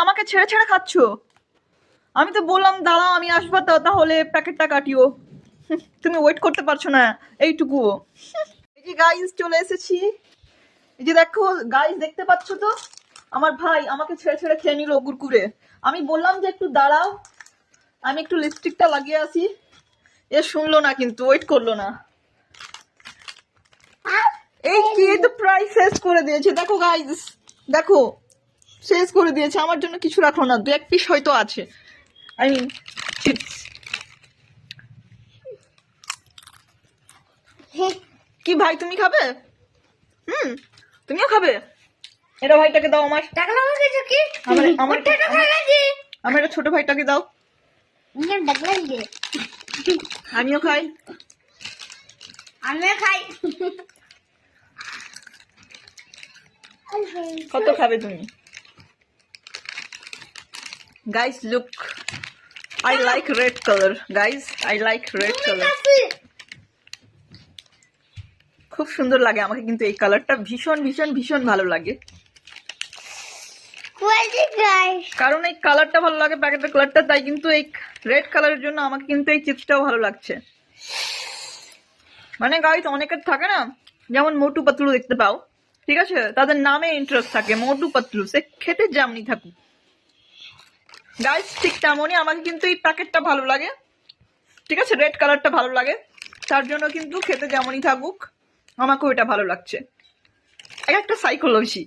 আমাকে ছেড়ে ছেড়ে খাচ্ছ? আমি তো বললাম দাঁড়াও আমি আসবো, তাহলে প্যাকেটটা কাটিও। তুমি ওয়েট করতে পারছো না এইটুকুও। এই যে গাইস চলে এসেছি। এই যে দেখো গাইস, দেখতে পাচ্ছ তো আমার ভাই আমাকে ছেড়ে ছেড়ে খেয়ে নিল কুরকুরে। আমি বললাম যে একটু দাঁড়াও, আমি একটু লিপস্টিকটা লাগিয়ে আসি, এ শুনলো না, কিন্তু ওয়েট করলো না। এই কি, তো প্রায় শেষ করে দিয়েছে। দেখো গাইস, দেখো শেষ করে দিয়েছে। আমার জন্য কিছু রাখলো না, দু এক পিস হয়তো আছে। I mean chips. কি ভাই তুমি খাবে? তুমিও খাবে? এটা ভাইটাকে দাও আমার। আমার এটা ছোট ভাইটাকে দাও। আমিও খাই। কত খাবে তুমি? Guys look, I like red color. Guys, I like red color. খুব সুন্দর লাগে আমাকে, কিন্তু এই কালারটা ভীষণ ভীষণ ভীষণ ভালো লাগে। কারণ এই কালারটা ভালো লাগে, প্যাকেটের কালারটা, তাই কিন্তু এই রেড কালারের জন্য আমাকে কিন্তু এই চিপসটাও ভালো লাগছে। মানে গাইস অনেকের থাকে না, যেমন মোটু পাতলু দেখতে পাও, ঠিক আছে, তাদের নামে ইন্টারেস্ট থাকে মোটু পাতলু, সে খেতে যেমনি থাকুক। গাইস ঠিক তেমনই আমাকে কিন্তু এই প্যাকেটটা ভালো লাগে, ঠিক আছে, রেড কালারটা ভালো লাগে, তার জন্য কিন্তু খেতে যেমনই থাকুক আমাকে ওইটা ভালো লাগছে। একটা সাইকোলজি।